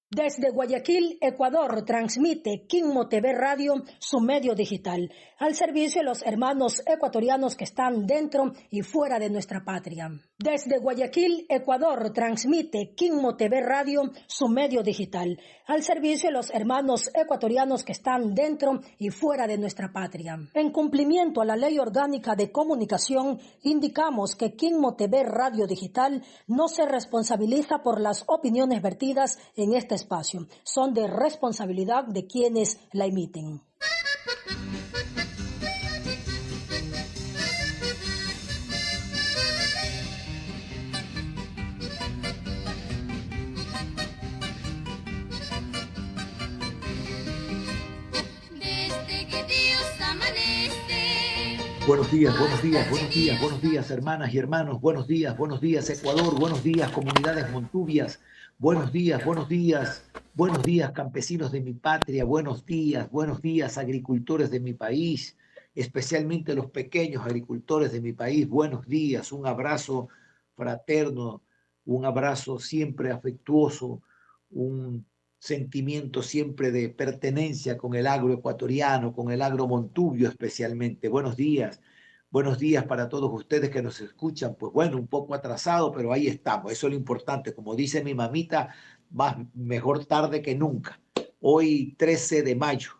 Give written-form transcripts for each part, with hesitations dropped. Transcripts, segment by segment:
Desde Guayaquil, Ecuador, transmite Quimmo TV Radio, su medio digital, al servicio de los hermanos ecuatorianos que están dentro y fuera de nuestra patria. Desde Guayaquil, Ecuador, transmite Quimmo TV Radio, su medio digital, al servicio de los hermanos ecuatorianos que están dentro y fuera de nuestra patria. En cumplimiento a la Ley Orgánica de Comunicación, indicamos que Quimmo TV Radio Digital no se responsabiliza por las opiniones vertidas en este espacio, son de responsabilidad de quienes la emiten. Buenos días, buenos días, buenos días, buenos días, hermanas y hermanos, buenos días, Ecuador, buenos días, comunidades montubias, buenos días, campesinos de mi patria, buenos días, agricultores de mi país, especialmente los pequeños agricultores de mi país, buenos días, un abrazo fraterno, un abrazo siempre afectuoso, un sentimiento siempre de pertenencia con el agro ecuatoriano, con el agro montubio especialmente. Buenos días para todos ustedes que nos escuchan. Pues bueno, un poco atrasado, pero ahí estamos, eso es lo importante. Como dice mi mamita, mejor tarde que nunca. Hoy 13 de mayo,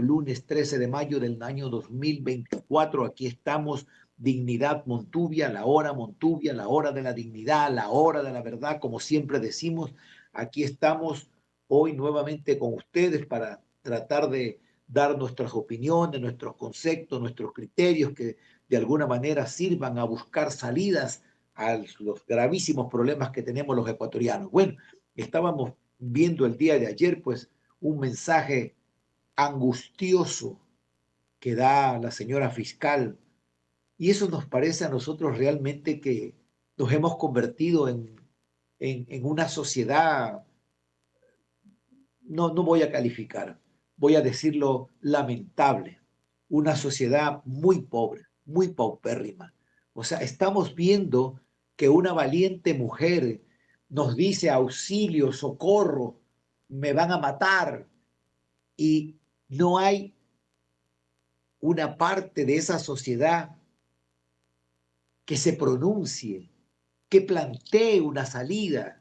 lunes 13 de mayo del año 2024, aquí estamos, Dignidad Montubia, la hora de la dignidad, la hora de la verdad, como siempre decimos. Aquí estamos hoy nuevamente con ustedes para tratar de dar nuestras opiniones, nuestros conceptos, nuestros criterios que de alguna manera sirvan a buscar salidas a los gravísimos problemas que tenemos los ecuatorianos. Bueno, estábamos viendo el día de ayer pues un mensaje angustioso que da la señora fiscal, y eso nos parece a nosotros realmente que nos hemos convertido en una sociedad, no voy a calificar, voy a decirlo lamentable, una sociedad muy pobre, muy paupérrima. O sea, estamos viendo que una valiente mujer nos dice auxilio, socorro, me van a matar, y no hay una parte de esa sociedad que se pronuncie, que plantee una salida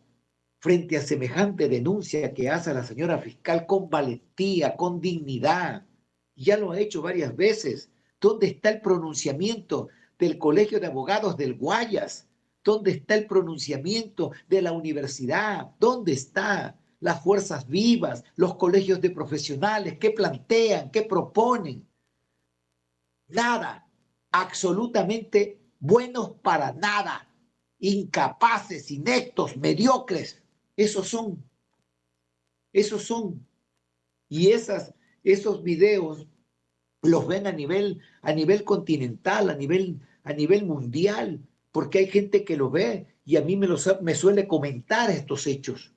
frente a semejante denuncia que hace la señora fiscal con valentía, con dignidad. Ya lo ha hecho varias veces. ¿Dónde está el pronunciamiento del Colegio de Abogados del Guayas? ¿Dónde está el pronunciamiento de la universidad? ¿Dónde están las fuerzas vivas, los colegios de profesionales? ¿Qué plantean? ¿Qué proponen? Nada, absolutamente buenos para nada, incapaces, ineptos, mediocres. Esos son. Y esos videos los ven a nivel continental, a nivel mundial, porque hay gente que lo ve y a mí me suele comentar estos hechos.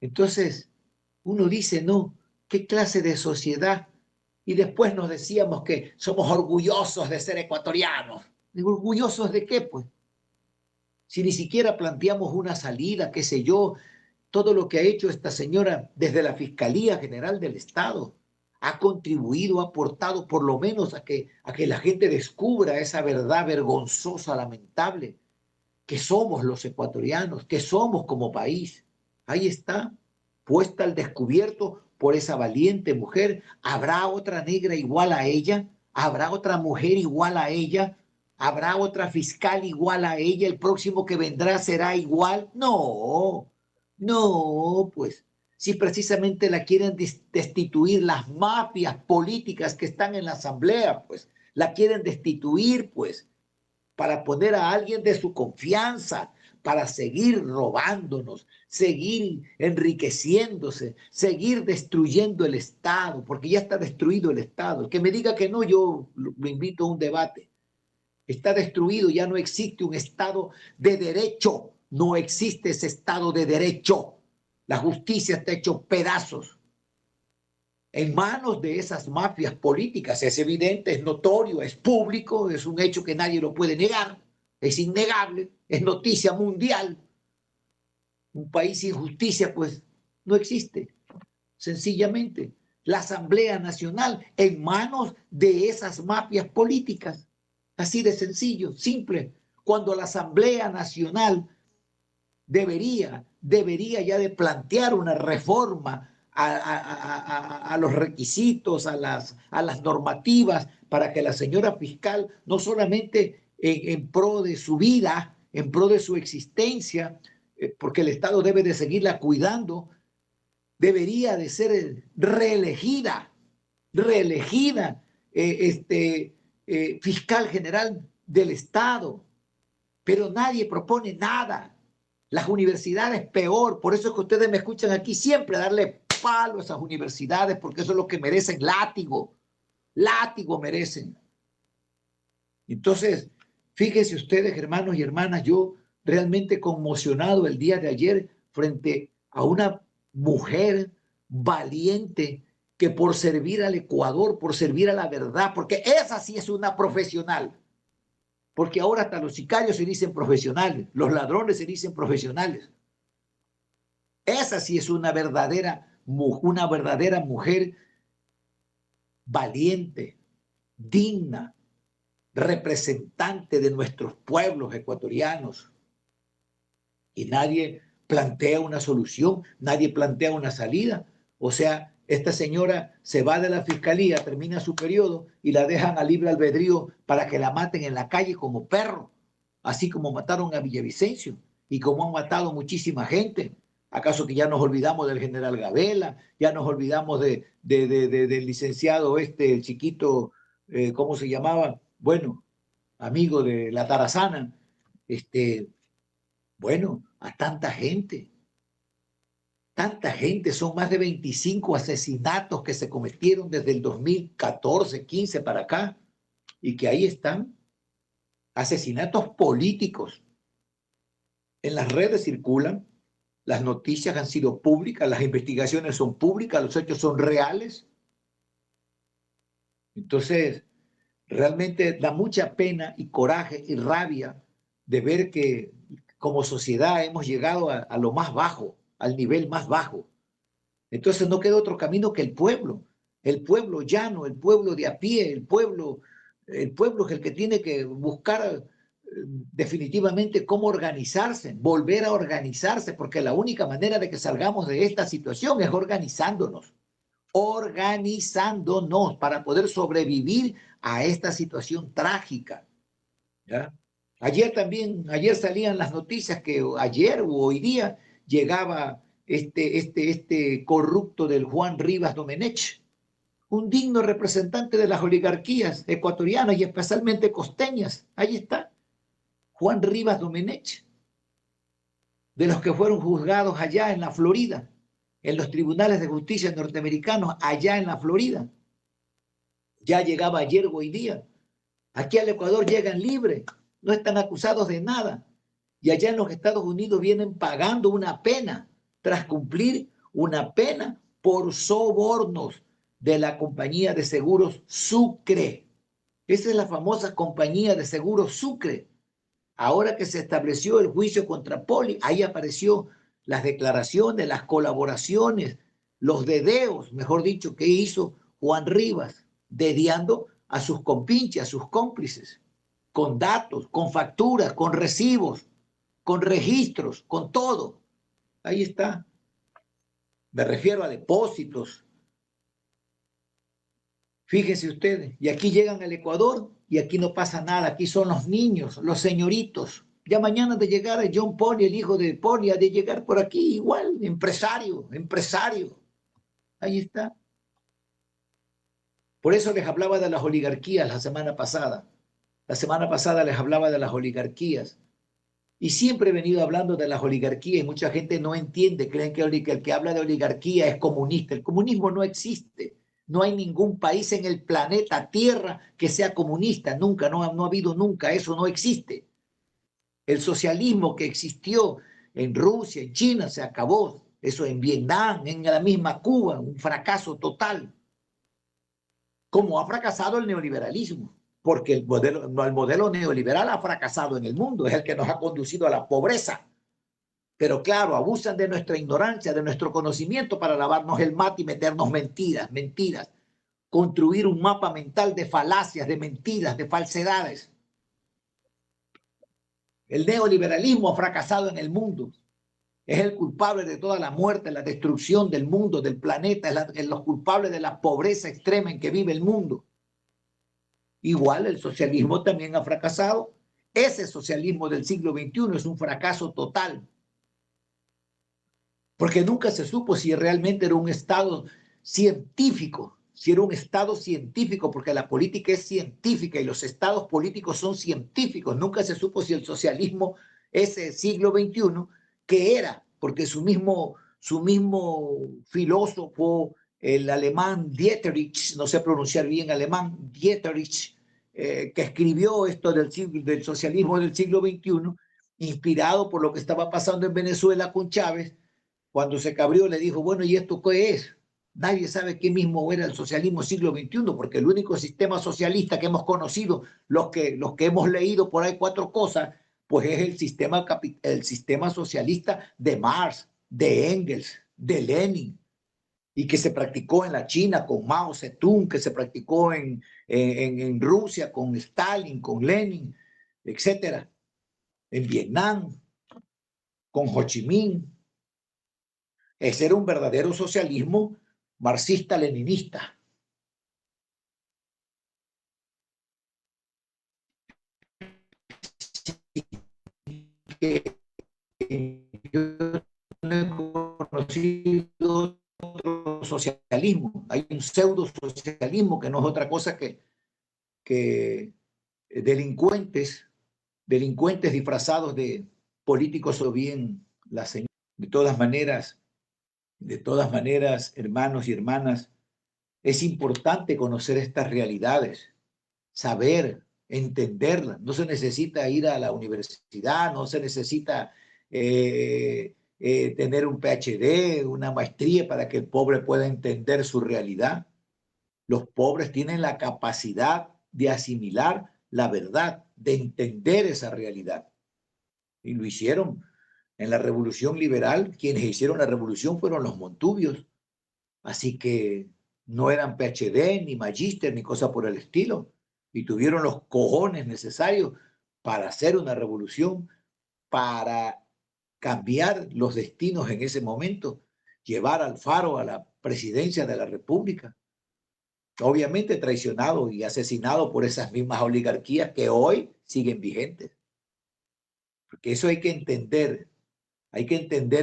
Entonces, uno dice, no, ¿qué clase de sociedad? Y después nos decíamos que somos orgullosos de ser ecuatorianos. ¿Orgullosos de qué, pues? Si ni siquiera planteamos una salida, qué sé yo, todo lo que ha hecho esta señora desde la Fiscalía General del Estado ha contribuido, ha aportado por lo menos a que la gente descubra esa verdad vergonzosa, lamentable, que somos los ecuatorianos, que somos como país. Ahí está, puesta al descubierto por esa valiente mujer. ¿Habrá otra negra igual a ella? ¿Habrá otra mujer igual a ella? ¿Habrá otra fiscal igual a ella? ¿El próximo que vendrá será igual? No, pues si precisamente la quieren destituir las mafias políticas que están en la asamblea, pues la quieren destituir, pues, para poner a alguien de su confianza, para seguir robándonos, seguir enriqueciéndose, seguir destruyendo el Estado, porque ya está destruido el Estado. El que me diga que no, yo lo invito a un debate. Está destruido, ya no existe un Estado de derecho, no existe ese Estado de derecho. La justicia está hecho pedazos en manos de esas mafias políticas. Es evidente, es notorio, es público, es un hecho que nadie lo puede negar, es innegable, es noticia mundial. Un país sin justicia, pues, no existe. Sencillamente, la Asamblea Nacional en manos de esas mafias políticas. Así de sencillo, simple. Cuando la Asamblea Nacional debería ya de plantear una reforma a los requisitos, a las normativas, para que la señora fiscal no solamente en pro de su vida, en pro de su existencia, porque el Estado debe de seguirla cuidando, debería de ser reelegida fiscal general del Estado, pero nadie propone nada. Las universidades peor, por eso es que ustedes me escuchan aquí siempre darle palo a esas universidades, porque eso es lo que merecen, látigo merecen. Entonces, fíjense ustedes, hermanos y hermanas, yo realmente conmocionado el día de ayer frente a una mujer valiente que por servir al Ecuador, por servir a la verdad, porque esa sí es una profesional, porque ahora hasta los sicarios se dicen profesionales, los ladrones se dicen profesionales. Esa sí es una verdadera mujer valiente, digna, representante de nuestros pueblos ecuatorianos. Y nadie plantea una solución, nadie plantea una salida. O sea, esta señora se va de la fiscalía, termina su periodo y la dejan a libre albedrío para que la maten en la calle como perro, así como mataron a Villavicencio y como han matado muchísima gente. ¿Acaso que ya nos olvidamos del general Gabela? ¿Ya nos olvidamos del licenciado el chiquito, ¿cómo se llamaba? Bueno, amigo de la Tarazana. Bueno, a tanta gente, son más de 25 asesinatos que se cometieron desde el 2014, 15 para acá, y que ahí están, asesinatos políticos. En las redes circulan, las noticias han sido públicas, las investigaciones son públicas, los hechos son reales. Entonces, realmente da mucha pena y coraje y rabia de ver que como sociedad hemos llegado a lo más bajo, al nivel más bajo. Entonces no queda otro camino que el pueblo llano, el pueblo de a pie, el pueblo es el que tiene que buscar definitivamente cómo organizarse, volver a organizarse, porque la única manera de que salgamos de esta situación es organizándonos para poder sobrevivir a esta situación trágica. ¿Ya? Ayer salían las noticias que ayer o hoy día llegaba este corrupto del Juan Rivas Domenech, un digno representante de las oligarquías ecuatorianas y especialmente costeñas. Ahí está, Juan Rivas Domenech, de los que fueron juzgados allá en la Florida, en los tribunales de justicia norteamericanos, allá en la Florida. Ya llegaba ayer o hoy día. Aquí al Ecuador llegan libres, no están acusados de nada. Y allá en los Estados Unidos vienen pagando una pena, tras cumplir una pena por sobornos de la compañía de seguros Sucre. Esa es la famosa compañía de seguros Sucre. Ahora que se estableció el juicio contra Poli, ahí apareció las declaraciones, las colaboraciones, los dedeos, mejor dicho, que hizo Juan Rivas, dediando a sus compinches, a sus cómplices, con datos, con facturas, con recibos, con registros, con todo. Ahí está. Me refiero a depósitos. Fíjense ustedes, y aquí llegan al Ecuador y aquí no pasa nada. Aquí son los niños, los señoritos. Ya mañana de llegar a John Poli, el hijo de Poli, ha de llegar por aquí igual, empresario. Ahí está. Por eso les hablaba de las oligarquías la semana pasada. La semana pasada les hablaba de las oligarquías. Y siempre he venido hablando de las oligarquías y mucha gente no entiende, creen que el que habla de oligarquía es comunista. El comunismo no existe. No hay ningún país en el planeta Tierra que sea comunista. Nunca, no ha habido nunca. Eso no existe. El socialismo que existió en Rusia, en China, se acabó. Eso en Vietnam, en la misma Cuba, un fracaso total. Como ha fracasado el neoliberalismo, porque el modelo neoliberal ha fracasado en el mundo, es el que nos ha conducido a la pobreza. Pero claro, abusan de nuestra ignorancia, de nuestro conocimiento para lavarnos el mate y meternos mentiras, mentiras. Construir un mapa mental de falacias, de mentiras, de falsedades. El neoliberalismo ha fracasado en el mundo. Es el culpable de toda la muerte, la destrucción del mundo, del planeta, es los culpables de la pobreza extrema en que vive el mundo. Igual el socialismo también ha fracasado. Ese socialismo del siglo XXI es un fracaso total. Porque nunca se supo si realmente era un Estado científico, si era un Estado científico, porque la política es científica y los estados políticos son científicos. Nunca se supo si el socialismo, ese siglo XXI, ¿qué era? Porque su mismo filósofo, el alemán Dieterich, no sé pronunciar bien alemán, Dieterich, que escribió esto del socialismo del siglo XXI, inspirado por lo que estaba pasando en Venezuela con Chávez. Cuando se cabrió le dijo, bueno, ¿y esto qué es? Nadie sabe qué mismo era el socialismo siglo XXI, porque el único sistema socialista que hemos conocido, los que hemos leído por ahí 4 cosas, pues es el sistema socialista de Marx, de Engels, de Lenin, y que se practicó en la China con Mao Zedong, que se practicó en Rusia con Stalin, con Lenin, etcétera, en Vietnam, con Ho Chi Minh. Ese era un verdadero socialismo marxista-leninista. Yo no he conocido otro socialismo. Hay un pseudo-socialismo que no es otra cosa que delincuentes disfrazados de políticos o bien la señora. De todas maneras, hermanos y hermanas, es importante conocer estas realidades, saber, entenderlas. No se necesita ir a la universidad, no se necesita tener un PhD, una maestría para que el pobre pueda entender su realidad. Los pobres tienen la capacidad de asimilar la verdad, de entender esa realidad. Y lo hicieron en la Revolución Liberal. Quienes hicieron la revolución fueron los Montubios. Así que no eran PhD, ni magíster, ni cosa por el estilo. Y tuvieron los cojones necesarios para hacer una revolución, para cambiar los destinos en ese momento, llevar al Alfaro a la presidencia de la República. Obviamente traicionado y asesinado por esas mismas oligarquías que hoy siguen vigentes. Porque eso hay que entender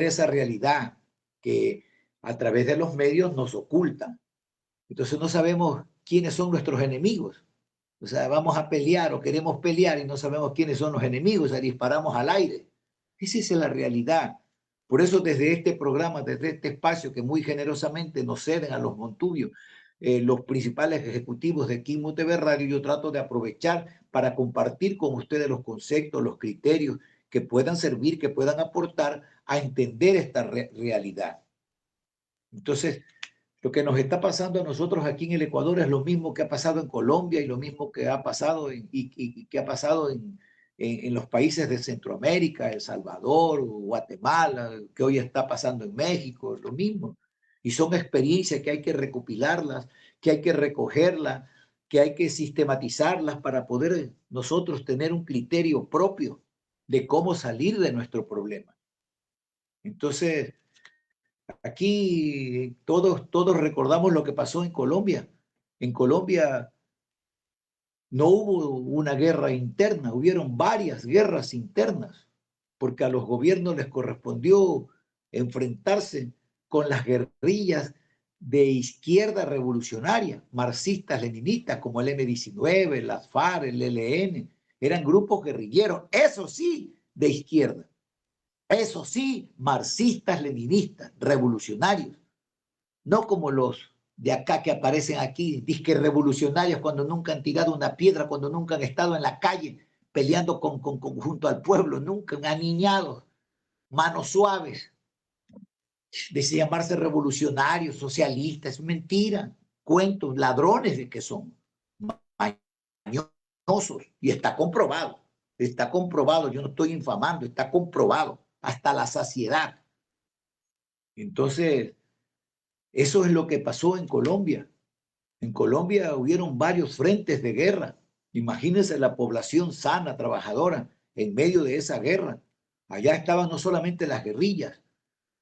esa realidad que a través de los medios nos ocultan. Entonces no sabemos quiénes son nuestros enemigos. O sea, vamos a pelear o queremos pelear y no sabemos quiénes son los enemigos, o sea, disparamos al aire. Esa es la realidad. Por eso desde este programa, desde este espacio que muy generosamente nos ceden a los Montubios, los principales ejecutivos de Quismo TV Radio, yo trato de aprovechar para compartir con ustedes los conceptos, los criterios que puedan servir, que puedan aportar a entender esta realidad. Entonces, lo que nos está pasando a nosotros aquí en el Ecuador es lo mismo que ha pasado en Colombia y lo mismo que ha pasado que ha pasado en los países de Centroamérica, El Salvador, Guatemala, que hoy está pasando en México, lo mismo. Y son experiencias que hay que recopilarlas, que hay que recogerlas, que hay que sistematizarlas para poder nosotros tener un criterio propio de cómo salir de nuestro problema. Entonces, aquí todos recordamos lo que pasó en Colombia. En Colombia no hubo una guerra interna, hubieron varias guerras internas, porque a los gobiernos les correspondió enfrentarse con las guerrillas de izquierda revolucionaria, marxistas, leninistas, como el M-19, las FARC, el ELN, eran grupos guerrilleros, eso sí, de izquierda. Eso sí, marxistas, leninistas, revolucionarios, no como los de acá que aparecen aquí, disque revolucionarios cuando nunca han tirado una piedra, cuando nunca han estado en la calle peleando junto al pueblo, nunca aniñados, manos suaves, de llamarse revolucionarios, socialistas, es mentira, cuentos, ladrones de que son, mañosos, y está comprobado, yo no estoy infamando, está comprobado. hasta la saciedad. Entonces, eso es lo que pasó en Colombia. En Colombia hubieron varios frentes de guerra. Imagínense la población sana, trabajadora, en medio de esa guerra. Allá estaban no solamente las guerrillas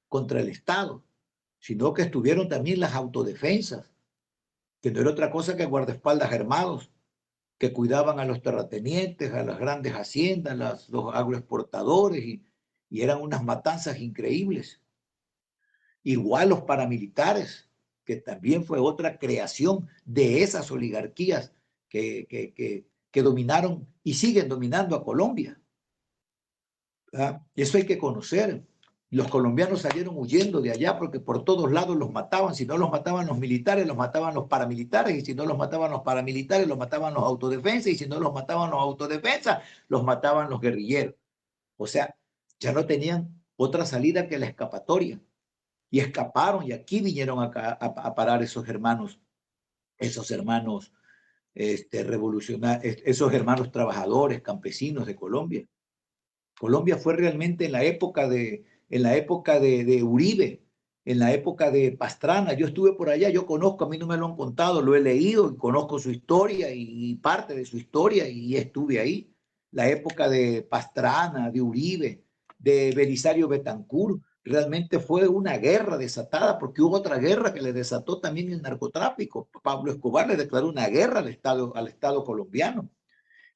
contra el Estado, sino que estuvieron también las autodefensas, que no era otra cosa que guardaespaldas armados, que cuidaban a los terratenientes, a las grandes haciendas, los agroexportadores, y eran unas matanzas increíbles. Igual los paramilitares, que también fue otra creación de esas oligarquías que dominaron y siguen dominando a Colombia. ¿Verdad? Eso hay que conocer. Los colombianos salieron huyendo de allá porque por todos lados los mataban. Si no los mataban los militares, los mataban los paramilitares. Y si no los mataban los paramilitares, los mataban los autodefensas. Y si no los mataban los autodefensas, los mataban los guerrilleros. O sea, ya no tenían otra salida que la escapatoria. Y escaparon y aquí vinieron a parar esos hermanos revolucionarios, esos hermanos trabajadores, campesinos de Colombia. Colombia fue realmente en la época de Uribe, en la época de Pastrana. Yo estuve por allá, yo conozco, a mí no me lo han contado, lo he leído y conozco su historia y parte de su historia y estuve ahí. La época de Pastrana, de Uribe, de Belisario Betancur, realmente fue una guerra desatada porque hubo otra guerra que le desató también el narcotráfico. Pablo Escobar le declaró una guerra al Estado colombiano.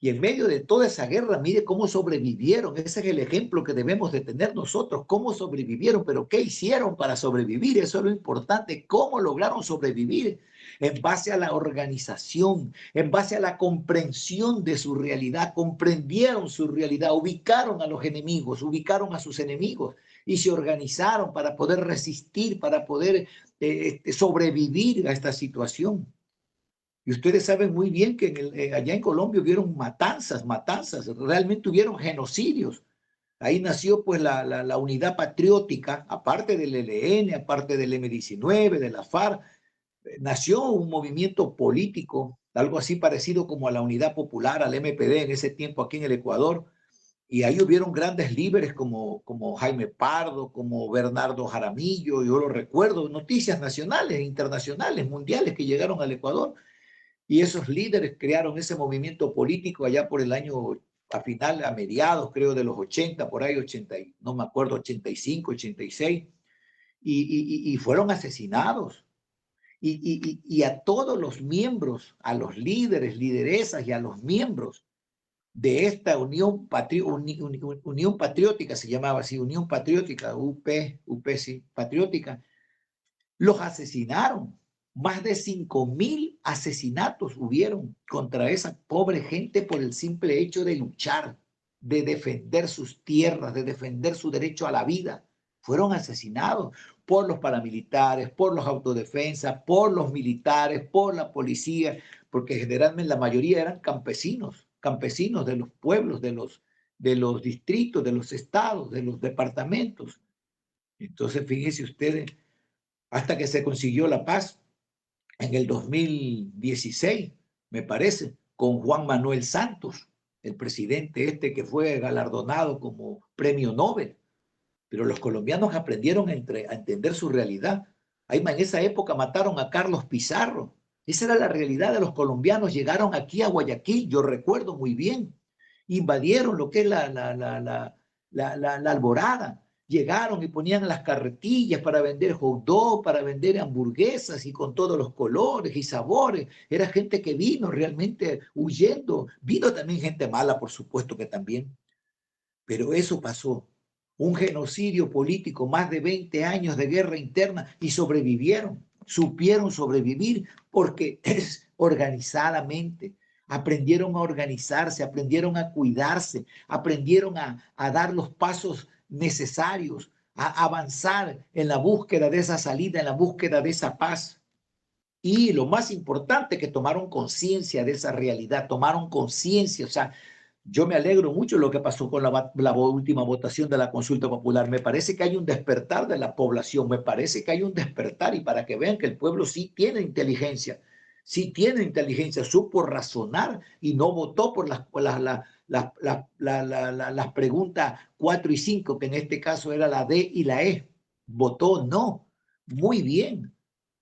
Y en medio de toda esa guerra, mire cómo sobrevivieron. Ese es el ejemplo que debemos de tener nosotros, cómo sobrevivieron, pero qué hicieron para sobrevivir. Eso es lo importante, cómo lograron sobrevivir en base a la organización, en base a la comprensión de su realidad, comprendieron su realidad, ubicaron a los enemigos, ubicaron a sus enemigos y se organizaron para poder resistir, para poder sobrevivir a esta situación. Y ustedes saben muy bien que allá en Colombia hubieron matanzas, realmente hubieron genocidios. Ahí nació pues la unidad patriótica, aparte del ELN, aparte del M-19, de la FARC, nació un movimiento político, algo así parecido como a la Unidad Popular, al MPD en ese tiempo aquí en el Ecuador, y ahí hubieron grandes líderes como Jaime Pardo, como Bernardo Jaramillo, yo lo recuerdo, noticias nacionales, internacionales, mundiales que llegaron al Ecuador. Y esos líderes crearon ese movimiento político allá por el año, a mediados creo de los 80, por ahí 80, no me acuerdo, 85, 86, y fueron asesinados. Y a todos los miembros, a los líderes, lideresas y a los miembros de esta Unión Patriótica, se llamaba así, Unión Patriótica, UP sí, Patriótica, los asesinaron. Más de 5.000 asesinatos hubieron contra esa pobre gente por el simple hecho de luchar, de defender sus tierras, de defender su derecho a la vida. Fueron asesinados por los paramilitares, por los autodefensas, por los militares, por la policía, porque generalmente la mayoría eran campesinos de los pueblos, de los distritos, de los estados, de los departamentos. Entonces, fíjense ustedes, hasta que se consiguió la paz en el 2016, me parece, con Juan Manuel Santos, el presidente que fue galardonado como premio Nobel. Pero los colombianos aprendieron a entender su realidad. Ahí en esa época mataron a Carlos Pizarro. Esa era la realidad de los colombianos. Llegaron aquí a Guayaquil, yo recuerdo muy bien. Invadieron lo que es la Alborada. Llegaron y ponían las carretillas para vender hot dog, para vender hamburguesas y con todos los colores y sabores. Era gente que vino realmente huyendo. Vino también gente mala, por supuesto que también. Pero eso pasó. Un genocidio político, más de 20 años de guerra interna y sobrevivieron. Supieron sobrevivir porque es organizadamente. Aprendieron a organizarse, aprendieron a cuidarse, aprendieron a dar los pasos necesarios, a avanzar en la búsqueda de esa salida, en la búsqueda de esa paz. Y lo más importante, que tomaron conciencia de esa realidad, tomaron conciencia, o sea, yo me alegro mucho de lo que pasó con la última votación de la consulta popular. Me parece que hay un despertar de la población, me parece que hay un despertar, y para que vean que el pueblo sí tiene inteligencia, supo razonar y no votó por las preguntas 4 y 5, que en este caso era la D y la E. Votó no. Muy bien.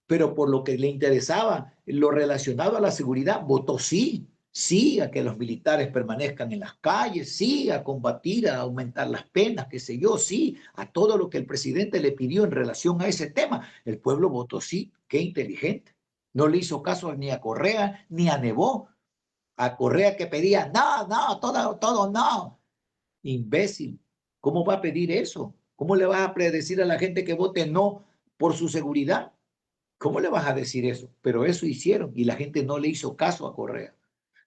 Pero por lo que le interesaba, lo relacionado a la seguridad, votó sí. Sí a que los militares permanezcan en las calles, sí a combatir, a aumentar las penas, qué sé yo, sí a todo lo que el presidente le pidió en relación a ese tema. El pueblo votó sí. Qué inteligente. No le hizo caso ni a Correa ni a Nebot. A Correa que pedía no, no, todo no. Imbécil. ¿Cómo va a pedir eso? ¿Cómo le vas a predecir a la gente que vote no por su seguridad? ¿Cómo le vas a decir eso? Pero eso hicieron y la gente no le hizo caso a Correa.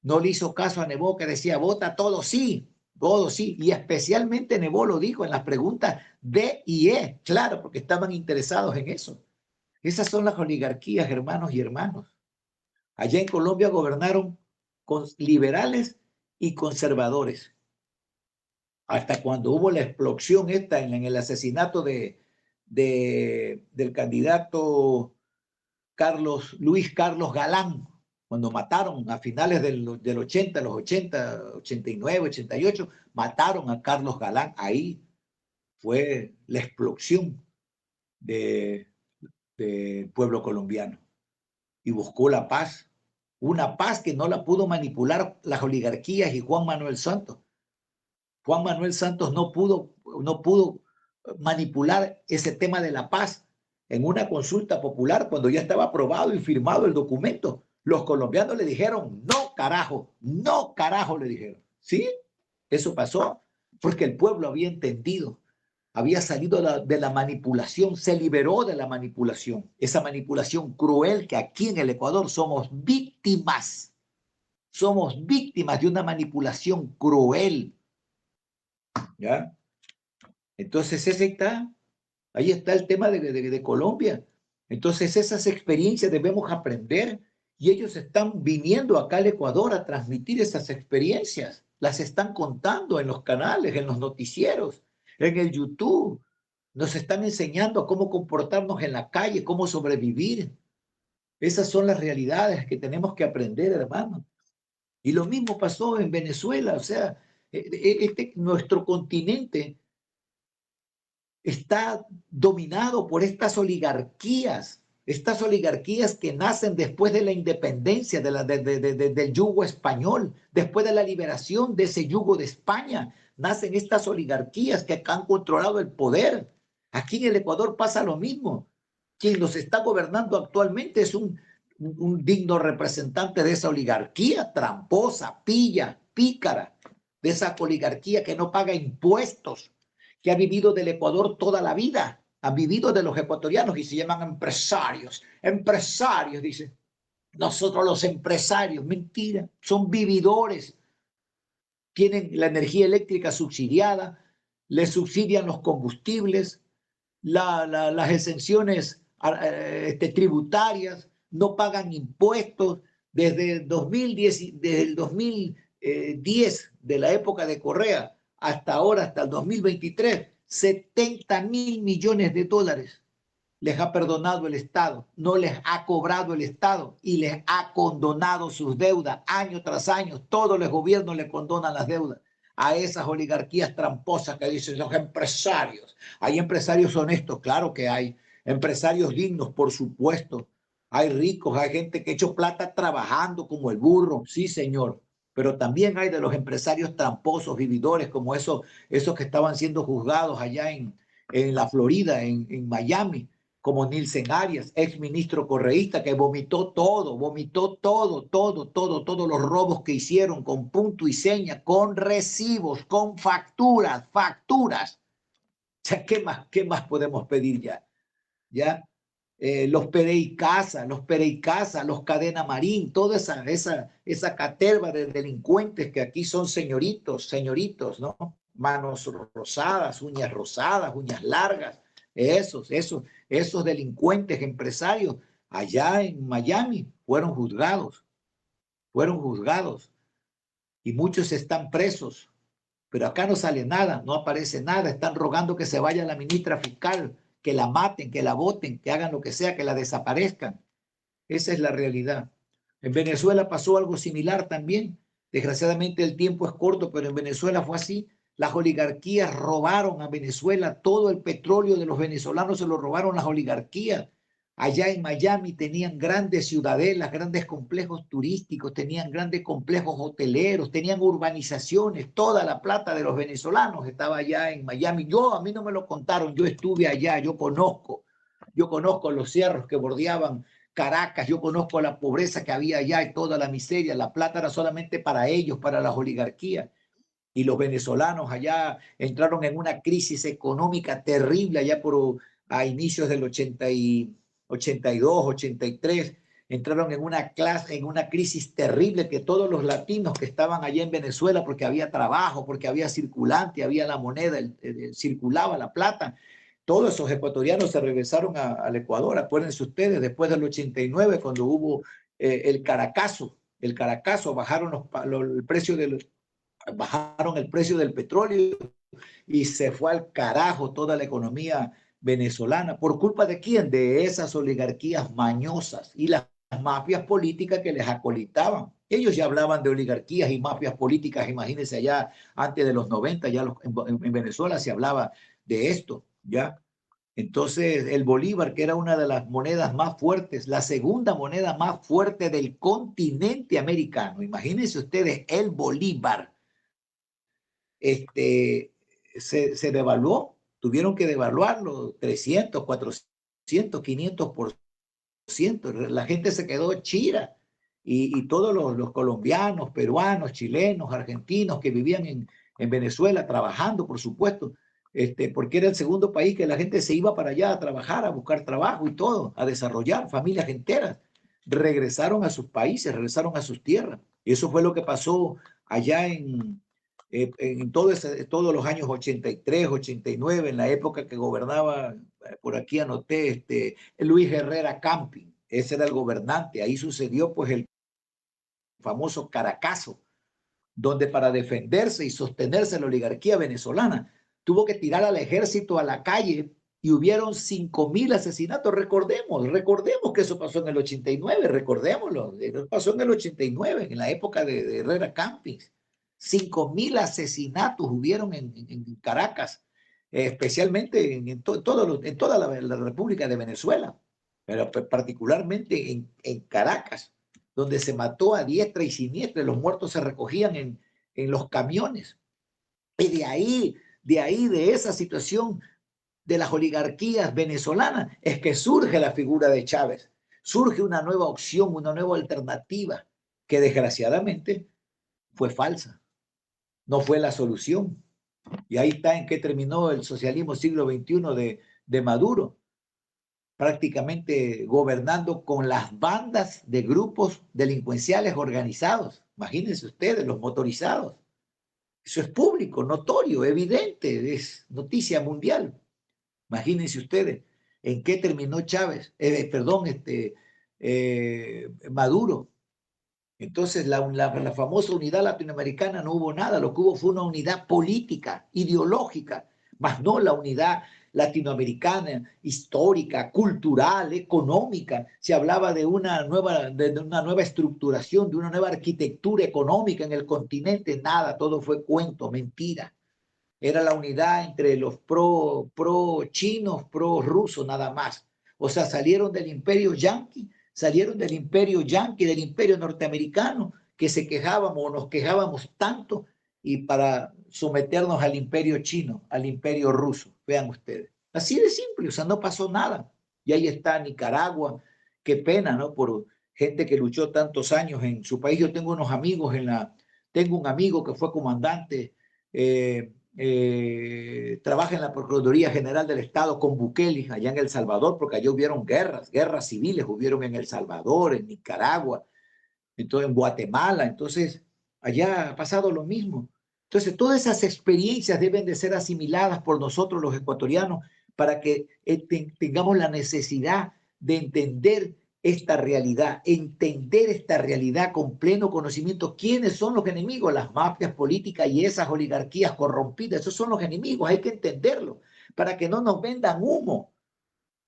No le hizo caso a Nebot que decía, vota todo sí, todo sí. Y especialmente Nebot lo dijo en las preguntas D y E, claro, porque estaban interesados en eso. Esas son las oligarquías, hermanos y hermanos. Allá en Colombia gobernaron con liberales y conservadores. Hasta cuando hubo la explosión esta en el asesinato del candidato Luis Carlos Galán, cuando mataron a finales del 80, los 80, 89, 88, mataron a Carlos Galán. Ahí fue la explosión del pueblo colombiano y buscó la paz. Una paz que no la pudo manipular las oligarquías y Juan Manuel Santos. Juan Manuel Santos no pudo manipular ese tema de la paz en una consulta popular cuando ya estaba aprobado y firmado el documento. Los colombianos le dijeron, no carajo, le dijeron. ¿Sí? Eso pasó porque el pueblo había entendido, había salido de la manipulación, se liberó de la manipulación, esa manipulación cruel que aquí en el Ecuador somos víctimas de una manipulación cruel. ¿Ya? Entonces ahí está el tema de Colombia. Entonces esas experiencias debemos aprender y ellos están viniendo acá al Ecuador a transmitir esas experiencias. Las están contando en los canales, en los noticieros, en el YouTube. Nos están enseñando a cómo comportarnos en la calle, cómo sobrevivir. Esas son las realidades que tenemos que aprender, hermano. Y lo mismo pasó en Venezuela. O sea, nuestro continente está dominado por estas oligarquías que nacen después de la independencia del yugo español, después de la liberación de ese yugo de España, nacen estas oligarquías que han controlado el poder. Aquí en el Ecuador pasa lo mismo. Quien nos está gobernando actualmente es un digno representante de esa oligarquía tramposa, pícara, de esa oligarquía que no paga impuestos, que ha vivido del Ecuador toda la vida, han vivido de los ecuatorianos y se llaman empresarios. Empresarios, dicen. Nosotros los empresarios, mentira, son vividores. Tienen la energía eléctrica subsidiada, les subsidian los combustibles, las exenciones tributarias, no pagan impuestos. Desde el 2010, de la época de Correa, hasta ahora, hasta el 2023, 70.000 millones de dólares les ha perdonado el Estado, no les ha cobrado el Estado y les ha condonado sus deudas año tras año. Todos los gobiernos le condonan las deudas a esas oligarquías tramposas que dicen los empresarios. Hay empresarios honestos, claro que hay. Empresarios dignos, por supuesto. Hay ricos, hay gente que ha hecho plata trabajando como el burro, sí, señor. Pero también hay de los empresarios tramposos, vividores, como esos que estaban siendo juzgados allá en la Florida, en Miami, como Nielsen Arias, ex ministro correísta, que vomitó todos los robos que hicieron con punto y seña, con recibos, con facturas. O sea, ¿qué más podemos pedir ya? ¿Ya? Los Pereicasa, los Cadena Marín, toda esa caterva de delincuentes que aquí son señoritos, ¿no? Manos rosadas, uñas largas, esos delincuentes empresarios allá en Miami fueron juzgados y muchos están presos, pero acá no sale nada, no aparece nada. Están rogando que se vaya la ministra fiscal, que la maten, que la voten, que hagan lo que sea, que la desaparezcan. Esa es la realidad. En Venezuela pasó algo similar también. Desgraciadamente el tiempo es corto, pero en Venezuela fue así. Las oligarquías robaron a Venezuela, todo el petróleo de los venezolanos se lo robaron las oligarquías. Allá en Miami tenían grandes ciudadelas, grandes complejos turísticos, tenían grandes complejos hoteleros, tenían urbanizaciones, toda la plata de los venezolanos estaba allá en Miami. A mí no me lo contaron, yo estuve allá, yo conozco los cerros que bordeaban Caracas, yo conozco la pobreza que había allá y toda la miseria, la plata era solamente para ellos, para las oligarquías. Y los venezolanos allá entraron en una crisis económica terrible allá a inicios del 82, 83, entraron en una crisis terrible que todos los latinos que estaban allá en Venezuela, porque había trabajo, porque había circulante, había la moneda, circulaba la plata, todos esos ecuatorianos se regresaron al Ecuador. Acuérdense ustedes, después del 89, cuando hubo el Caracazo, bajaron el precio del petróleo y se fue al carajo toda la economía venezolana. ¿Por culpa de quién? De esas oligarquías mañosas y las mafias políticas que les acolitaban. Ellos ya hablaban de oligarquías y mafias políticas, imagínense allá antes de los 90, ya en Venezuela se hablaba de esto, ¿ya? Entonces, el bolívar, que era una de las monedas más fuertes, la segunda moneda más fuerte del continente americano, imagínense ustedes, el bolívar, se devaluó, tuvieron que devaluarlo 300, 400, 500%. La gente se quedó chira y todos los colombianos, peruanos, chilenos, argentinos que vivían en Venezuela trabajando, por supuesto, porque era el segundo país que la gente se iba para allá a trabajar, a buscar trabajo y todo, a desarrollar familias enteras. Regresaron a sus países, regresaron a sus tierras. Y eso fue lo que pasó allá todos los años 83, 89, en la época que gobernaba, por aquí anoté, Luis Herrera Camping, ese era el gobernante. Ahí sucedió pues el famoso Caracazo, donde para defenderse y sostenerse la oligarquía venezolana tuvo que tirar al ejército a la calle y hubieron 5.000 asesinatos. Recordemos que eso pasó en el 89, recordémoslo, eso pasó en el 89, en la época de Herrera Campings. 5.000 asesinatos hubieron en Caracas, especialmente en toda la República de Venezuela, pero particularmente en Caracas, donde se mató a diestra y siniestra, los muertos se recogían en los camiones. Y de esa situación de las oligarquías venezolanas es que surge la figura de Chávez, surge una nueva opción, una nueva alternativa, que desgraciadamente fue falsa, no fue la solución. Y ahí está en qué terminó el socialismo siglo XXI de Maduro, prácticamente gobernando con las bandas de grupos delincuenciales organizados. Imagínense ustedes, los motorizados. Eso es público, notorio, evidente, es noticia mundial. Imagínense ustedes en qué terminó Chávez, Maduro. Entonces, la famosa unidad latinoamericana no hubo nada, lo que hubo fue una unidad política, ideológica, más no la unidad latinoamericana, histórica, cultural, económica. Se hablaba de una nueva estructuración, de una nueva arquitectura económica en el continente, nada, todo fue cuento, mentira. Era la unidad entre los pro chinos, pro rusos, nada más. O sea, salieron del imperio yanqui, del imperio norteamericano, que se quejábamos o nos quejábamos tanto, y para someternos al imperio chino, al imperio ruso. Vean ustedes. Así de simple, o sea, no pasó nada. Y ahí está Nicaragua. Qué pena, ¿no? Por gente que luchó tantos años en su país. Yo tengo unos amigos tengo un amigo que fue comandante, trabaja en la Procuraduría General del Estado con Bukele allá en El Salvador, porque allá hubieron guerras civiles, hubieron en El Salvador, en Nicaragua, entonces en Guatemala. Entonces allá ha pasado lo mismo. Entonces todas esas experiencias deben de ser asimiladas por nosotros los ecuatorianos para que tengamos la necesidad de entender esta realidad con pleno conocimiento. ¿Quiénes son los enemigos? Las mafias políticas y esas oligarquías corrompidas. Esos son los enemigos, hay que entenderlo para que no nos vendan humo.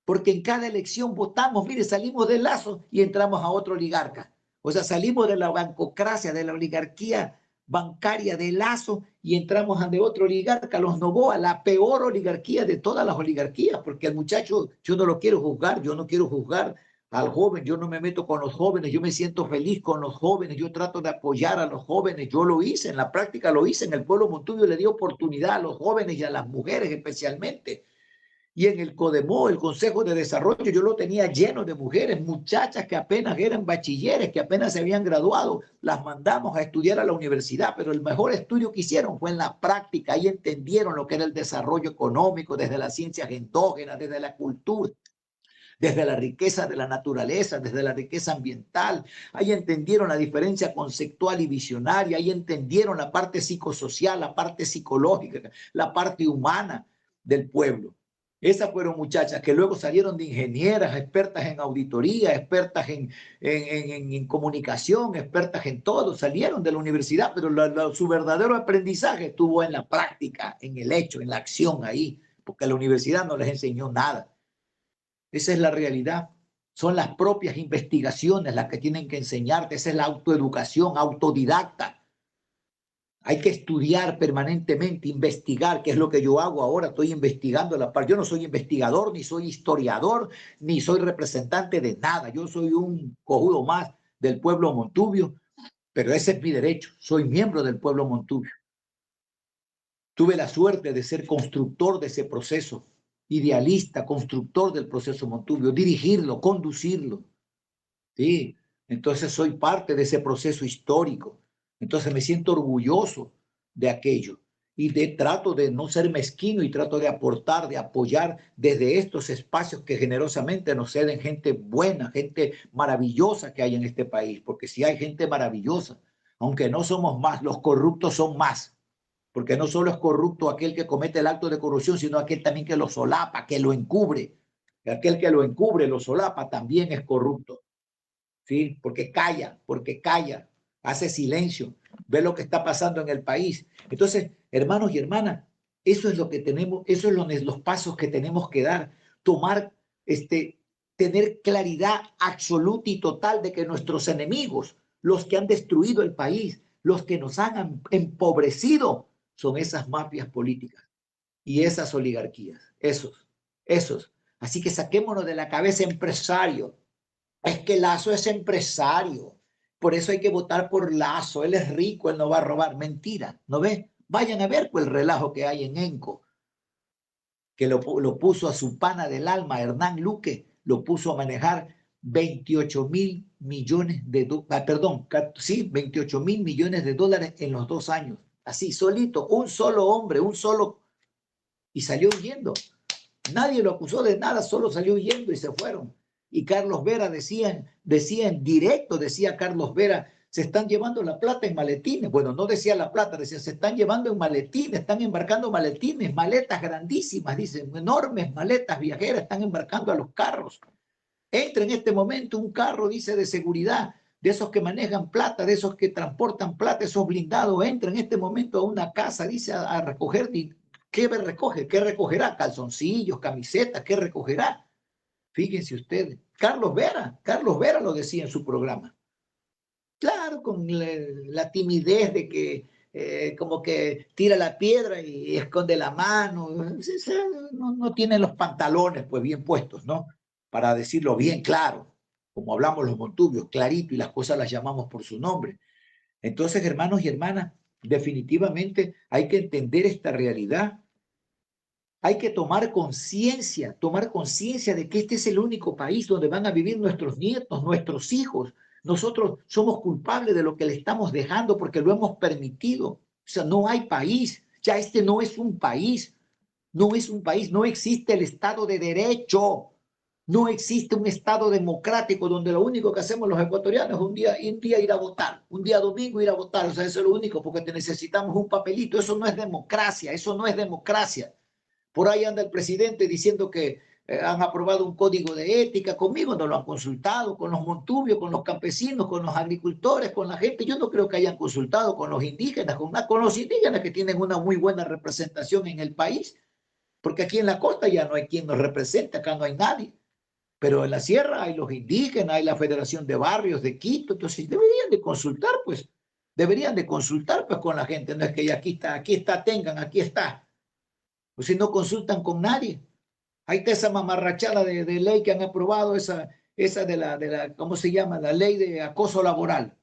Porque en cada elección votamos, mire, salimos del Lazo y entramos a otro oligarca. O sea, salimos de la bancocracia, de la oligarquía bancaria de Lazo y entramos a de otro oligarca, los Noboa, la peor oligarquía de todas las oligarquías, porque el muchacho, yo no lo quiero juzgar, yo no quiero juzgar al joven, yo no me meto con los jóvenes, yo me siento feliz con los jóvenes, yo trato de apoyar a los jóvenes, yo lo hice, en la práctica lo hice, en el pueblo Montuyo le di oportunidad a los jóvenes y a las mujeres especialmente. Y en el CODEMO, el Consejo de Desarrollo, yo lo tenía lleno de mujeres, muchachas que apenas eran bachilleres, que apenas se habían graduado, las mandamos a estudiar a la universidad, pero el mejor estudio que hicieron fue en la práctica, ahí entendieron lo que era el desarrollo económico, desde las ciencias endógenas, desde la cultura, desde la riqueza de la naturaleza, desde la riqueza ambiental, ahí entendieron la diferencia conceptual y visionaria, ahí entendieron la parte psicosocial, la parte psicológica, la parte humana del pueblo. Esas fueron muchachas que luego salieron de ingenieras, expertas en auditoría, expertas en comunicación, expertas en todo, salieron de la universidad, pero su verdadero aprendizaje estuvo en la práctica, en el hecho, en la acción ahí, porque la universidad no les enseñó nada. Esa es la realidad. Son las propias investigaciones las que tienen que enseñarte. Esa es la autoeducación autodidacta. Hay que estudiar permanentemente, investigar, que es lo que yo hago ahora. Estoy investigando la parte. Yo no soy investigador, ni soy historiador, ni soy representante de nada. Yo soy un cojudo más del pueblo Montubio, pero ese es mi derecho. Soy miembro del pueblo Montubio. Tuve la suerte de ser constructor de ese proceso, idealista, constructor del proceso Montubio, dirigirlo, conducirlo. ¿Sí? Entonces soy parte de ese proceso histórico. Entonces me siento orgulloso de aquello trato de no ser mezquino y trato de aportar, de apoyar desde estos espacios que generosamente nos ceden gente buena, gente maravillosa que hay en este país, porque si hay gente maravillosa, aunque no somos más, los corruptos son más, porque no solo es corrupto aquel que comete el acto de corrupción, sino aquel también que lo solapa, que lo encubre. Y aquel que lo encubre, lo solapa, también es corrupto. ¿Sí? Porque calla, hace silencio, ve lo que está pasando en el país. Entonces, hermanos y hermanas, eso es lo que tenemos, eso es los pasos que tenemos que dar, tomar, tener claridad absoluta y total de que nuestros enemigos, los que han destruido el país, los que nos han empobrecido, son esas mafias políticas y esas oligarquías, esos. Así que saquémonos de la cabeza empresario. Es que Lazo es empresario, por eso hay que votar por Lazo, él es rico, él no va a robar. Mentira, ¿no ves? Vayan a ver pues, el relajo que hay en Enco, que lo puso a su pana del alma, Hernán Luque, lo puso a manejar 28.000 millones de dólares, perdón, sí, 28.000 millones de dólares en los 2 años, así, solito, un solo hombre, y salió huyendo. Nadie lo acusó de nada, solo salió huyendo y se fueron. Y Carlos Vera decía en directo, decía Carlos Vera, se están llevando la plata en maletines. Bueno, no decía la plata, decía, se están llevando en maletines, están embarcando maletines, maletas grandísimas, dicen, enormes maletas viajeras, están embarcando a los carros. Entra en este momento un carro, dice, de seguridad, de esos que manejan plata, de esos que transportan plata, esos blindados, entra en este momento a una casa, dice, a recoger. ¿Qué recoge? ¿Qué recogerá? Calzoncillos, camisetas, ¿qué recogerá? Fíjense ustedes. Carlos Vera lo decía en su programa. Claro, con la timidez de que como que tira la piedra y esconde la mano. No tiene los pantalones pues bien puestos, ¿no? Para decirlo bien claro, como hablamos los montubios, clarito, y las cosas las llamamos por su nombre. Entonces, hermanos y hermanas, definitivamente hay que entender esta realidad. Hay que tomar conciencia de que este es el único país donde van a vivir nuestros nietos, nuestros hijos. Nosotros somos culpables de lo que le estamos dejando porque lo hemos permitido. O sea, no hay país. Ya este no es un país. No es un país. No existe el Estado de Derecho. No existe un Estado democrático donde lo único que hacemos los ecuatorianos es un día ir a votar, un día domingo ir a votar. O sea, eso es lo único porque te necesitamos un papelito. Eso no es democracia. Eso no es democracia. Por ahí anda el presidente diciendo que han aprobado un código de ética. Conmigo no lo han consultado, con los montubios, con los campesinos, con los agricultores, con la gente. Yo no creo que hayan consultado con los indígenas, con los indígenas que tienen una muy buena representación en el país, porque aquí en la costa ya no hay quien nos represente, acá no hay nadie. Pero en la sierra hay los indígenas, hay la Federación de Barrios de Quito, entonces deberían de consultar pues con la gente, no es que ya aquí está, tengan, aquí está, pues si no consultan con nadie. Ahí está esa mamarrachada de ley que han aprobado, esa ¿cómo se llama? La ley de acoso laboral.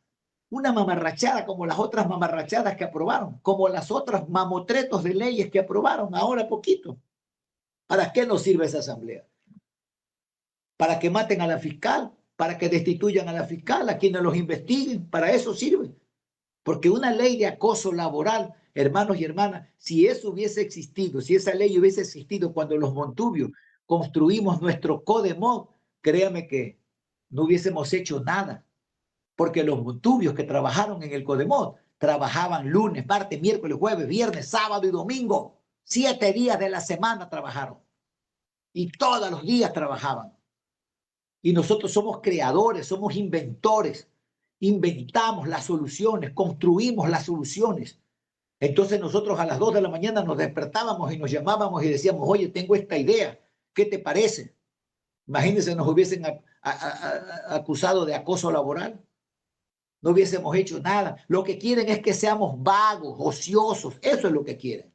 Una mamarrachada como las otras mamarrachadas que aprobaron, como las otras mamotretos de leyes que aprobaron ahora poquito. ¿Para qué nos sirve esa asamblea? ¿Para que maten a la fiscal? ¿Para que destituyan a la fiscal? ¿A quienes los investiguen? Para eso sirve. Porque una ley de acoso laboral, hermanos y hermanas, si eso hubiese existido, si esa ley hubiese existido cuando los Montubios construimos nuestro CODEMOD, créame que no hubiésemos hecho nada. Porque los Montubios que trabajaron en el CODEMOD trabajaban lunes, martes, miércoles, jueves, viernes, sábado y domingo. 7 días de la semana trabajaron. Y todos los días trabajaban. Y nosotros somos creadores, somos inventores. Inventamos las soluciones, construimos las soluciones. Entonces nosotros a las 2 de la mañana nos despertábamos y nos llamábamos y decíamos, oye, tengo esta idea, ¿qué te parece? Imagínense, nos hubiesen acusado de acoso laboral. No hubiésemos hecho nada. Lo que quieren es que seamos vagos, ociosos. Eso es lo que quieren.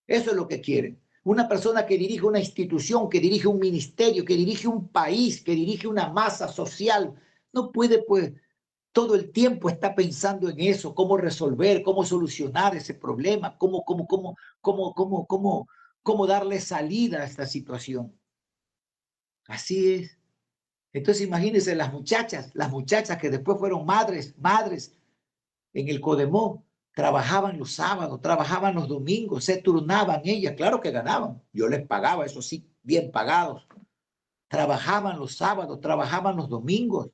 Eso es lo que quieren. Una persona que dirige una institución, que dirige un ministerio, que dirige un país, que dirige una masa social, no puede, pues, todo el tiempo está pensando en eso, cómo resolver, cómo solucionar ese problema, cómo darle salida a esta situación. Así es. Entonces imagínense las muchachas que después fueron madres en el CODEMOD, trabajaban los sábados, trabajaban los domingos, se turnaban ellas, claro que ganaban, yo les pagaba, eso sí, bien pagados. Trabajaban los sábados, trabajaban los domingos,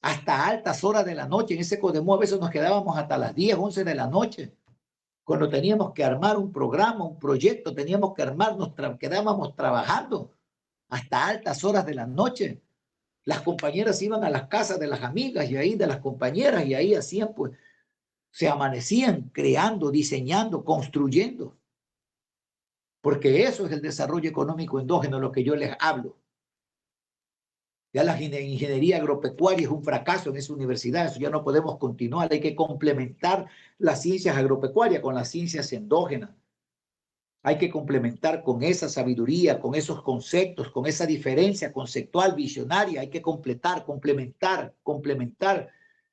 hasta altas horas de la noche. En ese CODEMOD a veces nos quedábamos hasta las 10, 11 de la noche. Cuando teníamos que armar un programa, un proyecto, teníamos que armarnos, quedábamos trabajando hasta altas horas de la noche. Las compañeras iban a las casas de las amigas y ahí de las compañeras y ahí hacían, pues, se amanecían creando, diseñando, construyendo. Porque eso es el desarrollo económico endógeno, lo que yo les hablo. Ya la ingeniería agropecuaria es un fracaso en esa universidad, eso ya no podemos continuar, hay que complementar las ciencias agropecuarias con las ciencias endógenas. Hay que complementar con esa sabiduría, con esos conceptos, con esa diferencia conceptual, visionaria, hay que complementar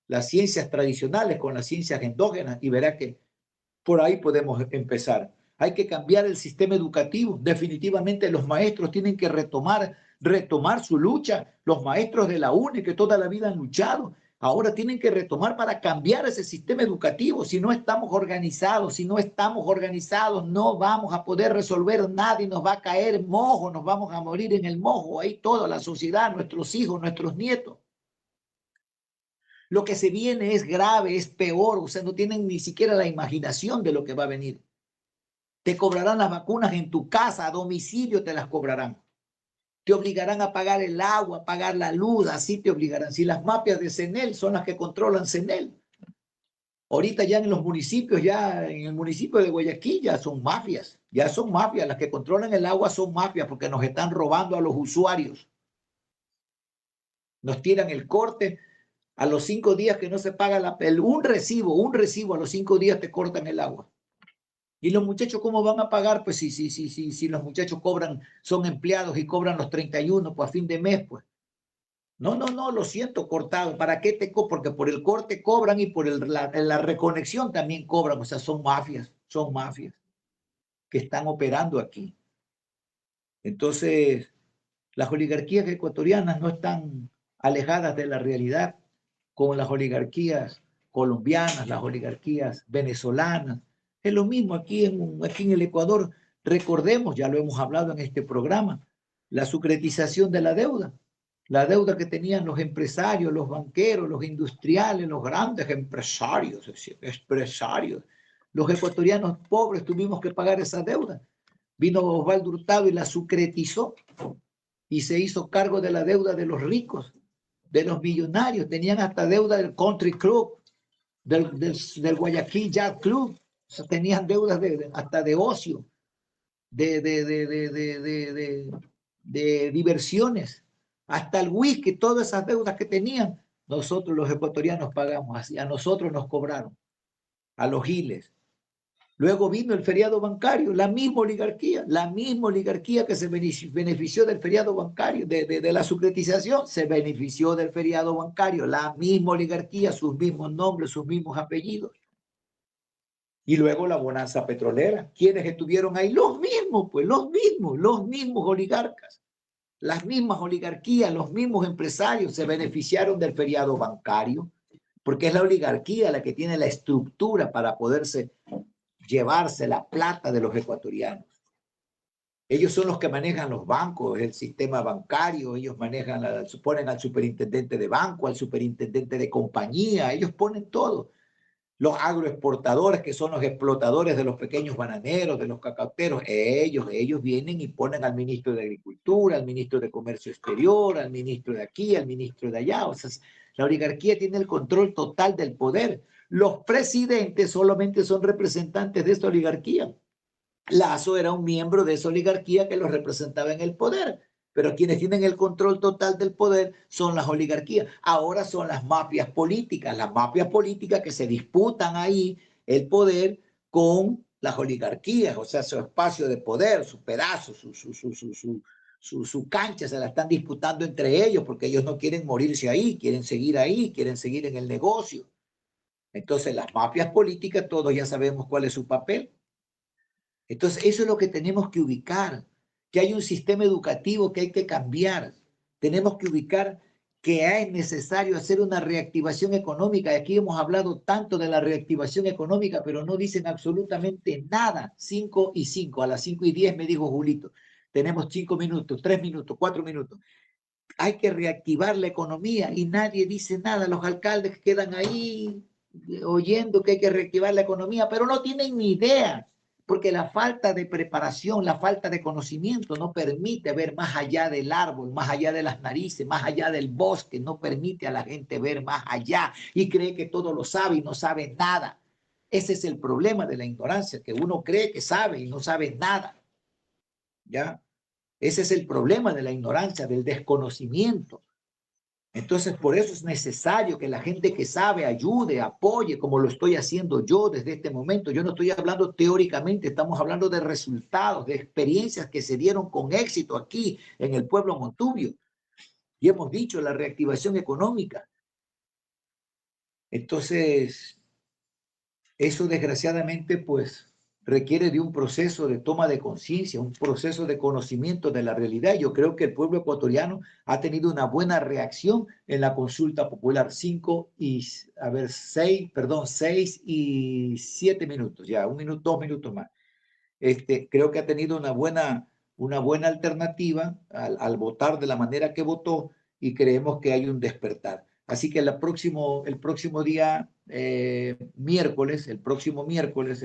las ciencias tradicionales con las ciencias endógenas y verá que por ahí podemos empezar. Hay que cambiar el sistema educativo. Definitivamente los maestros tienen que retomar su lucha. Los maestros de la UNE que toda la vida han luchado, ahora tienen que retomar para cambiar ese sistema educativo. Si no estamos organizados, no vamos a poder resolver nada y nos va a caer mojo, nos vamos a morir en el mojo. Ahí toda la sociedad, nuestros hijos, nuestros nietos. Lo que se viene es grave, es peor, o sea, no tienen ni siquiera la imaginación de lo que va a venir. Te cobrarán las vacunas en tu casa, a domicilio te las cobrarán. Te obligarán a pagar el agua, a pagar la luz, así te obligarán. Si las mafias de CENEL son las que controlan CENEL. Ahorita ya en los municipios, ya en el municipio de Guayaquil ya son mafias, las que controlan el agua son mafias porque nos están robando a los usuarios. Nos tiran el corte. A los 5 días que no se paga un recibo, a los 5 días te cortan el agua. ¿Y los muchachos cómo van a pagar? Pues si los muchachos son empleados y cobran los 31, pues a fin de mes, pues. No, lo siento, cortado. ¿Para qué te cobran? Porque por el corte cobran y por la reconexión también cobran. O sea, son mafias que están operando aquí. Entonces, las oligarquías ecuatorianas no están alejadas de la realidad como las oligarquías colombianas, las oligarquías venezolanas. Es lo mismo aquí en el Ecuador. Recordemos, ya lo hemos hablado en este programa, la sucretización de la deuda que tenían los empresarios, los banqueros, los industriales, los grandes empresarios, Los ecuatorianos pobres tuvimos que pagar esa deuda. Vino Osvaldo Hurtado y la sucretizó y se hizo cargo de la deuda de los ricos, de los millonarios. Tenían hasta deuda del Country Club, del Guayaquil Yacht Club. O sea, tenían deudas hasta de ocio, de de diversiones, hasta el whisky, todas esas deudas que tenían, nosotros los ecuatorianos pagamos así, a nosotros nos cobraron, a los giles. Luego vino el feriado bancario, la misma oligarquía que se benefició del feriado bancario, de la securitización, se benefició del feriado bancario, la misma oligarquía, sus mismos nombres, sus mismos apellidos. Y luego la bonanza petrolera. ¿Quiénes estuvieron ahí? Los mismos, pues, los mismos oligarcas. Las mismas oligarquías, los mismos empresarios se beneficiaron del feriado bancario, porque es la oligarquía la que tiene la estructura para poderse llevarse la plata de los ecuatorianos. Ellos son los que manejan los bancos, el sistema bancario, ellos ponen al superintendente de banco, al superintendente de compañía, ellos ponen todo. Los agroexportadores, que son los explotadores de los pequeños bananeros, de los cacauteros, ellos vienen y ponen al ministro de Agricultura, al ministro de Comercio Exterior, al ministro de aquí, al ministro de allá. O sea, la oligarquía tiene el control total del poder. Los presidentes solamente son representantes de esta oligarquía. Lazo era un miembro de esa oligarquía que los representaba en el poder, pero quienes tienen el control total del poder son las oligarquías. Ahora son las mafias políticas que se disputan ahí el poder con las oligarquías, o sea, su espacio de poder, su pedazo, su cancha, se la están disputando entre ellos porque ellos no quieren morirse ahí, quieren seguir en el negocio. Entonces, las mafias políticas, todos ya sabemos cuál es su papel. Entonces, eso es lo que tenemos que ubicar, que hay un sistema educativo que hay que cambiar. Tenemos que ubicar que es necesario hacer una reactivación económica. Aquí hemos hablado tanto de la reactivación económica, pero no dicen absolutamente nada. 5 y 5, a las 5 y 10 me dijo Julito. Tenemos 5 minutos, 3 minutos, 4 minutos. Hay que reactivar la economía y nadie dice nada. Los alcaldes quedan ahí oyendo que hay que reactivar la economía, pero no tienen ni idea, porque la falta de preparación, la falta de conocimiento no permite ver más allá del árbol, más allá de las narices, más allá del bosque, no permite a la gente ver más allá y cree que todo lo sabe y no sabe nada. Ese es el problema de la ignorancia, que uno cree que sabe y no sabe nada. ¿Ya? Ese es el problema de la ignorancia, del desconocimiento. Entonces, por eso es necesario que la gente que sabe ayude, apoye, como lo estoy haciendo yo desde este momento. Yo no estoy hablando teóricamente, estamos hablando de resultados, de experiencias que se dieron con éxito aquí en el pueblo Montubio. Y hemos dicho la reactivación económica. Entonces, eso desgraciadamente, pues, requiere de un proceso de toma de conciencia, un proceso de conocimiento de la realidad. Yo creo que el pueblo ecuatoriano ha tenido una buena reacción en la consulta popular. 6 y 7 minutos, ya, 2 minutos más. Creo que ha tenido una buena alternativa al votar de la manera que votó y creemos que hay un despertar. Así que el próximo día, miércoles, el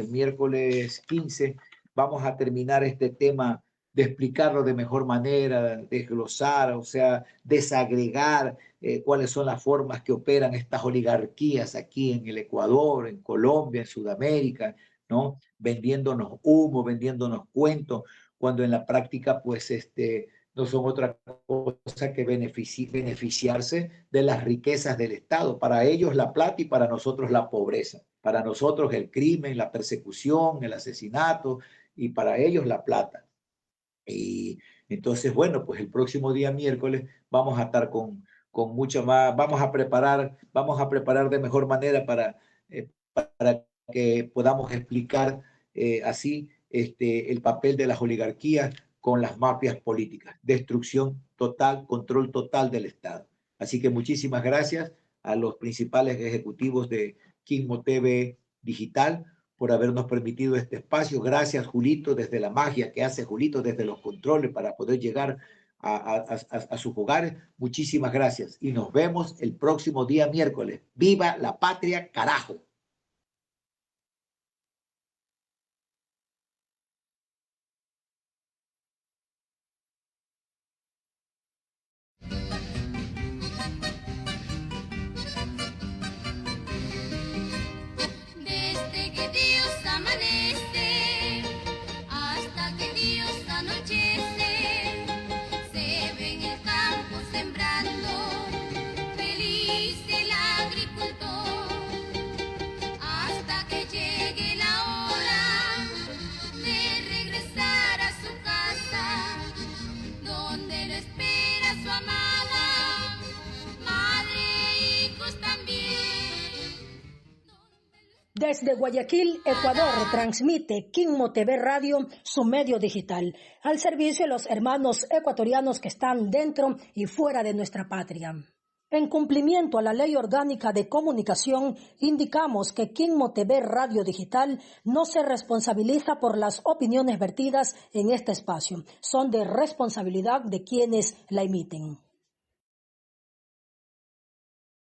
miércoles 15, vamos a terminar este tema de explicarlo de mejor manera, desglosar, o sea, desagregar cuáles son las formas que operan estas oligarquías aquí en el Ecuador, en Colombia, en Sudamérica, ¿no? Vendiéndonos humo, vendiéndonos cuentos, cuando en la práctica, pues, no son otra cosa que beneficiarse de las riquezas del Estado. Para ellos la plata y para nosotros la pobreza. Para nosotros el crimen, la persecución, el asesinato y para ellos la plata. Y entonces, bueno, pues el próximo día miércoles vamos a estar con mucho más, vamos a preparar de mejor manera para que podamos explicar así el papel de las oligarquías con las mafias políticas, destrucción total, control total del Estado. Así que muchísimas gracias a los principales ejecutivos de Quismo TV Digital por habernos permitido este espacio. Gracias, Julito, desde la magia que hace Julito, desde los controles para poder llegar a sus hogares. Muchísimas gracias y nos vemos el próximo día miércoles. ¡Viva la patria, carajo! Desde que Dios amanece hasta que Dios anochece, Desde Guayaquil, Ecuador, transmite Quimmo TV Radio, su medio digital, al servicio de los hermanos ecuatorianos que están dentro y fuera de nuestra patria. En cumplimiento a la Ley Orgánica de Comunicación, indicamos que Quimmo TV Radio Digital no se responsabiliza por las opiniones vertidas en este espacio. Son de responsabilidad de quienes la emiten.